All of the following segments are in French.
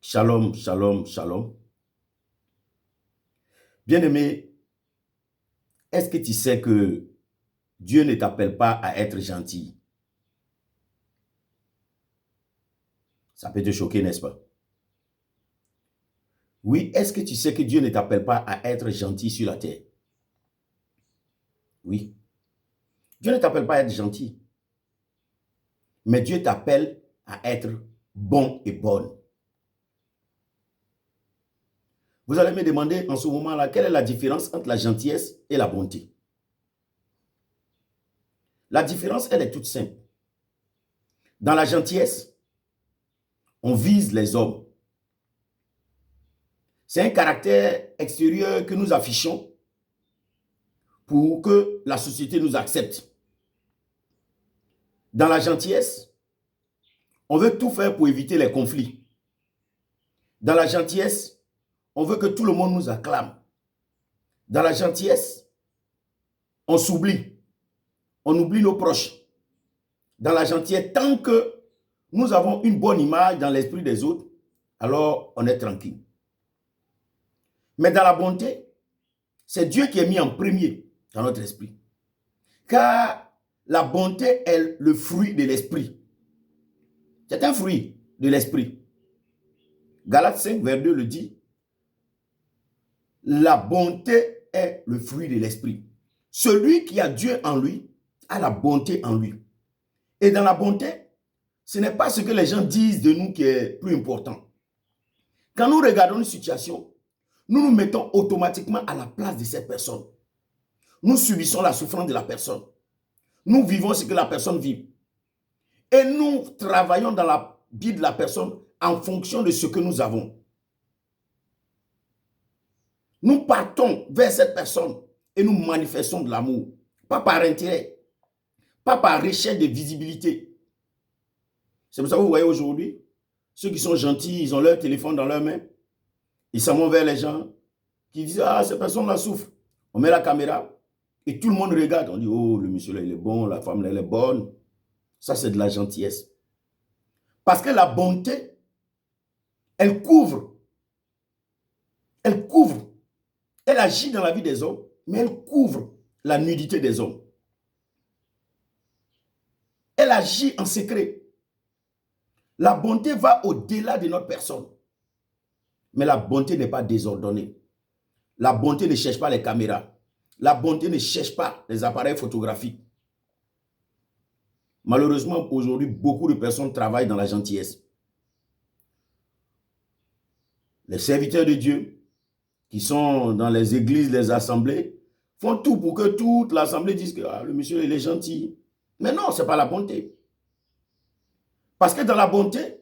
Shalom, shalom, shalom. Bien-aimé, est-ce que tu sais que Dieu ne t'appelle pas à être gentil? Ça peut te choquer, n'est-ce pas? Oui, est-ce que tu sais que Dieu ne t'appelle pas à être gentil sur la terre? Oui. Dieu ne t'appelle pas à être gentil, mais Dieu t'appelle à être bon et bonne. Vous allez me demander en ce moment-là, quelle est la différence entre la gentillesse et la bonté? La différence, elle est toute simple. Dans la gentillesse, on vise les hommes. C'est un caractère extérieur que nous affichons pour que la société nous accepte. Dans la gentillesse, on veut tout faire pour éviter les conflits. Dans la gentillesse, on veut que tout le monde nous acclame. Dans la gentillesse, on s'oublie. On oublie nos proches. Dans la gentillesse, tant que nous avons une bonne image dans l'esprit des autres, alors on est tranquille. Mais dans la bonté, c'est Dieu qui est mis en premier dans notre esprit. Car la bonté est le fruit de l'esprit. C'est un fruit de l'esprit. Galates 5, vers 2 le dit. La bonté est le fruit de l'esprit. Celui qui a Dieu en lui a la bonté en lui. Et dans la bonté, ce n'est pas ce que les gens disent de nous qui est plus important. Quand nous regardons une situation, nous nous mettons automatiquement à la place de cette personne. Nous subissons la souffrance de la personne. Nous vivons ce que la personne vit. Et nous travaillons dans la vie de la personne en fonction de ce que nous avons. Nous partons vers cette personne et nous manifestons de l'amour. Pas par intérêt, pas par recherche de visibilité. C'est pour ça que vous voyez aujourd'hui, ceux qui sont gentils, ils ont leur téléphone dans leurs mains. Ils s'en vont vers les gens qui disent « Ah, cette personne-là souffre ». On met la caméra et tout le monde regarde. On dit « Oh, le monsieur-là, il est bon, la femme-là, elle est bonne ». Ça, c'est de la gentillesse. Parce que la bonté, elle couvre, elle agit dans la vie des hommes, mais elle couvre la nudité des hommes. Elle agit en secret. La bonté va au-delà de notre personne. Mais la bonté n'est pas désordonnée. La bonté ne cherche pas les caméras. La bonté ne cherche pas les appareils photographiques. Malheureusement, aujourd'hui, beaucoup de personnes travaillent dans la gentillesse. Les serviteurs de Dieu qui sont dans les églises, les assemblées, font tout pour que toute l'assemblée dise que le monsieur, il est gentil. Mais non, ce n'est pas la bonté. Parce que dans la bonté,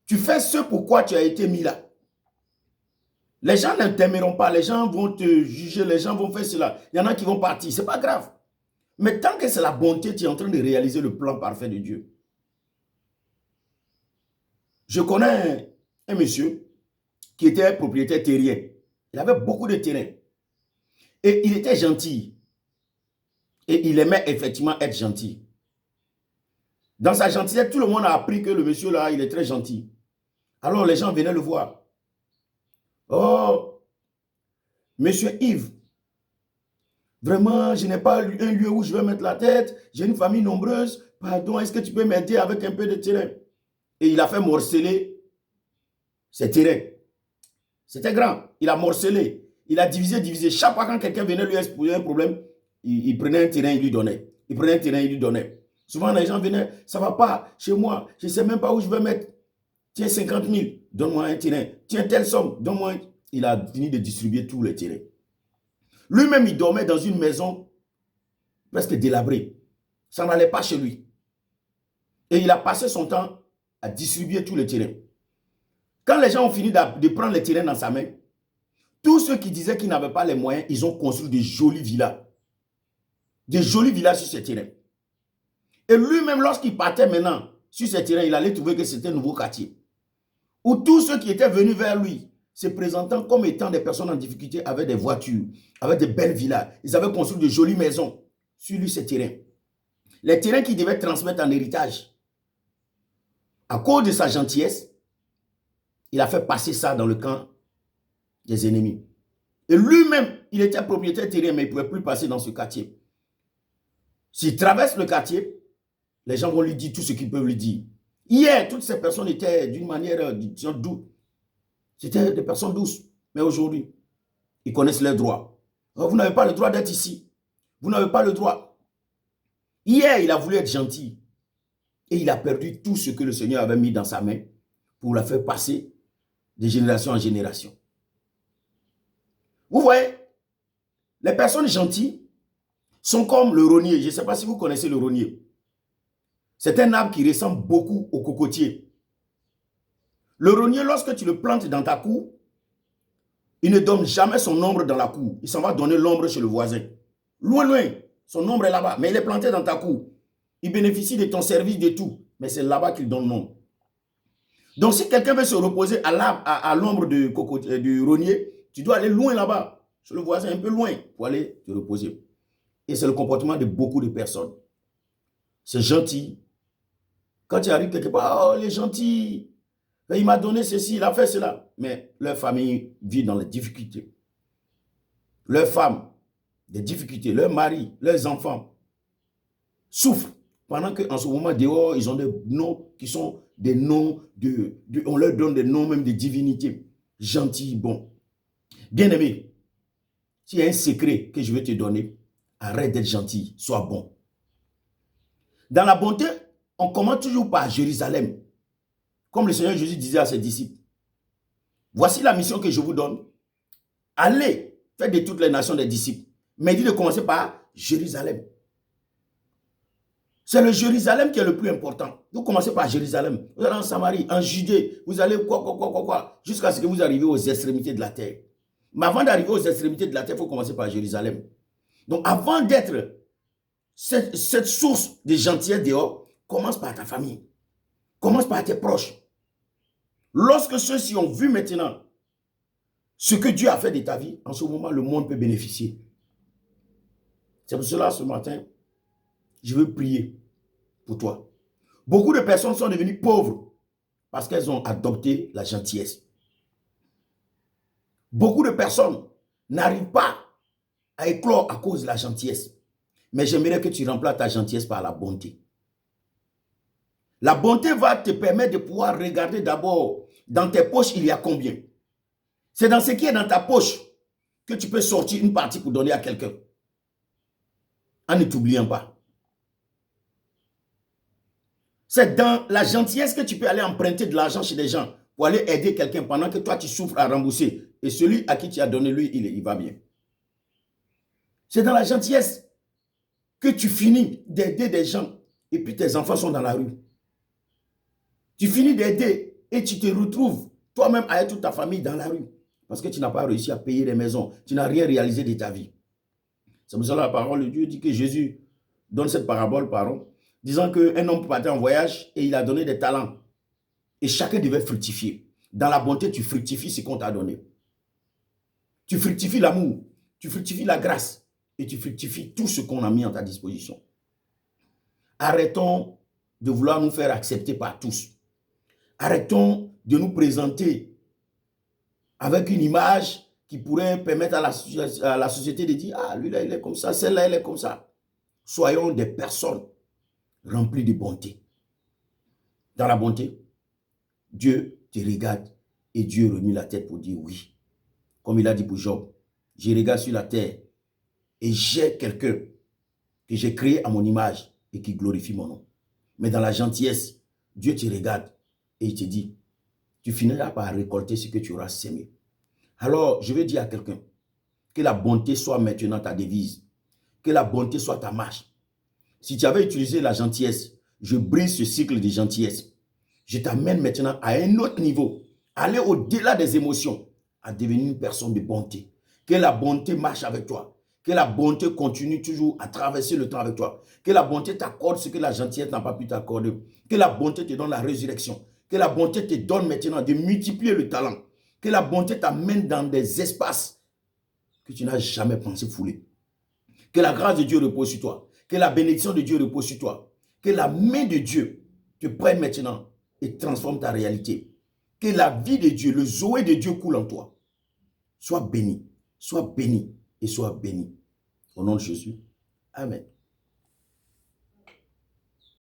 tu fais ce pourquoi tu as été mis là. Les gens ne t'aimeront pas, les gens vont te juger, les gens vont faire cela. Il y en a qui vont partir, ce n'est pas grave. Mais tant que c'est la bonté, tu es en train de réaliser le plan parfait de Dieu. Je connais un monsieur qui était propriétaire terrien. Il avait beaucoup de terrain. Et il était gentil. Et il aimait effectivement être gentil. Dans sa gentillesse, tout le monde a appris que le monsieur là, il est très gentil. Alors les gens venaient le voir. Oh, monsieur Yves, vraiment, je n'ai pas un lieu où je vais mettre la tête. J'ai une famille nombreuse. Pardon, est-ce que tu peux m'aider avec un peu de terrain? Et il a fait morceler ses terrains. C'était grand. Il a morcelé. Il a divisé. Chaque fois quand quelqu'un venait lui exposer un problème, il prenait un terrain, il lui donnait. Il prenait un terrain, il lui donnait. Souvent, les gens venaient, ça ne va pas chez moi. Je ne sais même pas où je vais mettre. Tiens, 50 000, donne-moi un terrain. Tiens, telle somme, donne-moi un... Il a fini de distribuer tous les terrains. Lui-même, il dormait dans une maison presque délabrée. Ça n'allait pas chez lui. Et il a passé son temps à distribuer tous les terrains. Quand les gens ont fini de prendre les terrains dans sa main, tous ceux qui disaient qu'ils n'avaient pas les moyens, ils ont construit des jolies villas. Des jolies villas sur ces terrains. Et lui-même, lorsqu'il partait maintenant sur ces terrains, il allait trouver que c'était un nouveau quartier. Où tous ceux qui étaient venus vers lui, se présentant comme étant des personnes en difficulté, avaient des voitures, avaient de belles villas. Ils avaient construit de jolies maisons sur lui, ces terrains. Les terrains qu'il devait transmettre en héritage. À cause de sa gentillesse, il a fait passer ça dans le camp des ennemis. Et lui-même, il était propriétaire terrien, mais il ne pouvait plus passer dans ce quartier. S'il traverse le quartier, les gens vont lui dire tout ce qu'ils peuvent lui dire. Hier, toutes ces personnes étaient d'une manière, disons, douce. C'était des personnes douces. Mais aujourd'hui, ils connaissent leurs droits. Vous n'avez pas le droit d'être ici. Vous n'avez pas le droit. Hier, il a voulu être gentil. Et il a perdu tout ce que le Seigneur avait mis dans sa main pour la faire passer de génération en génération. Vous voyez, les personnes gentilles sont comme le rognier. Je ne sais pas si vous connaissez le rognier. C'est un arbre qui ressemble beaucoup au cocotier. Le rognier, lorsque tu le plantes dans ta cour, il ne donne jamais son ombre dans la cour. Il s'en va donner l'ombre chez le voisin. Loin, loin, son ombre est là-bas. Mais il est planté dans ta cour. Il bénéficie de ton service, de tout. Mais c'est là-bas qu'il donne l'ombre. Donc, si quelqu'un veut se reposer à l'ombre du rognier, tu dois aller loin là-bas, chez le voisin, un peu loin, pour aller te reposer. Et c'est le comportement de beaucoup de personnes. C'est gentil. Quand tu arrives quelque part, oh, il est gentil. Il m'a donné ceci, il a fait cela. Mais leur famille vit dans les difficultés. Leur femme, des difficultés. Leur mari, leurs enfants souffrent. Pendant qu'en ce moment, dehors, ils ont des noms qui sont des noms on leur donne des noms même de divinités. Gentil, bon. Bien-aimé, s'il y a un secret que je vais te donner, arrête d'être gentil, sois bon. Dans la bonté, on commence toujours par Jérusalem. Comme le Seigneur Jésus disait à ses disciples, voici la mission que je vous donne. Allez, faites de toutes les nations des disciples. Mais il dit de commencer par Jérusalem. C'est le Jérusalem qui est le plus important. Vous commencez par Jérusalem. Vous allez en Samarie, en Judée, vous allez jusqu'à ce que vous arriviez aux extrémités de la terre. Mais avant d'arriver aux extrémités de la terre, il faut commencer par Jérusalem. Donc avant d'être cette source de gentillesse dehors, commence par ta famille. Commence par tes proches. Lorsque ceux-ci ont vu maintenant ce que Dieu a fait de ta vie, en ce moment, le monde peut bénéficier. C'est pour cela, ce matin, je veux prier pour toi. Beaucoup de personnes sont devenues pauvres parce qu'elles ont adopté la gentillesse. Beaucoup de personnes n'arrivent pas à éclore à cause de la gentillesse. Mais j'aimerais que tu remplaces ta gentillesse par la bonté. La bonté va te permettre de pouvoir regarder d'abord dans tes poches, il y a combien. C'est dans ce qui est dans ta poche que tu peux sortir une partie pour donner à quelqu'un. En ne t'oubliant pas. C'est dans la gentillesse que tu peux aller emprunter de l'argent chez des gens pour aller aider quelqu'un pendant que toi tu souffres à rembourser. Et celui à qui tu as donné, lui, il va bien. C'est dans la gentillesse que tu finis d'aider des gens et puis tes enfants sont dans la rue. Tu finis d'aider et tu te retrouves toi-même avec toute ta famille dans la rue parce que tu n'as pas réussi à payer des maisons. Tu n'as rien réalisé de ta vie. C'est pour cela la parole de Dieu dit que Jésus donne cette parabole, disant qu'un homme partait en voyage et il a donné des talents. Et chacun devait fructifier. Dans la bonté, tu fructifies ce qu'on t'a donné. Tu fructifies l'amour, tu fructifies la grâce et tu fructifies tout ce qu'on a mis à ta disposition. Arrêtons de vouloir nous faire accepter par tous. Arrêtons de nous présenter avec une image qui pourrait permettre à la société de dire « Ah, lui là, il est comme ça, celle-là, elle est comme ça. » Soyons des personnes remplies de bonté. Dans la bonté, Dieu te regarde et Dieu remue la tête pour dire oui. Comme il a dit pour Job, je regarde sur la terre et j'ai quelqu'un que j'ai créé à mon image et qui glorifie mon nom. Mais dans la gentillesse, Dieu te regarde et il te dit, tu finiras par récolter ce que tu auras sémé. Alors, je vais dire à quelqu'un, que la bonté soit maintenant ta devise, que la bonté soit ta marche. Si tu avais utilisé la gentillesse, je brise ce cycle de gentillesse. Je t'amène maintenant à un autre niveau, aller au-delà des émotions, à devenir une personne de bonté. Que la bonté marche avec toi, que la bonté continue toujours à traverser le temps avec toi, que la bonté t'accorde ce que la gentillesse n'a pas pu t'accorder, que la bonté te donne la résurrection, que la bonté te donne maintenant de multiplier le talent, que la bonté t'amène dans des espaces que tu n'as jamais pensé fouler. Que la grâce de Dieu repose sur toi, que la bénédiction de Dieu repose sur toi, que la main de Dieu te prenne maintenant et transforme ta réalité. Que la vie de Dieu, le Zoé de Dieu coule en toi. Sois béni et sois béni. Au nom de Jésus. Amen.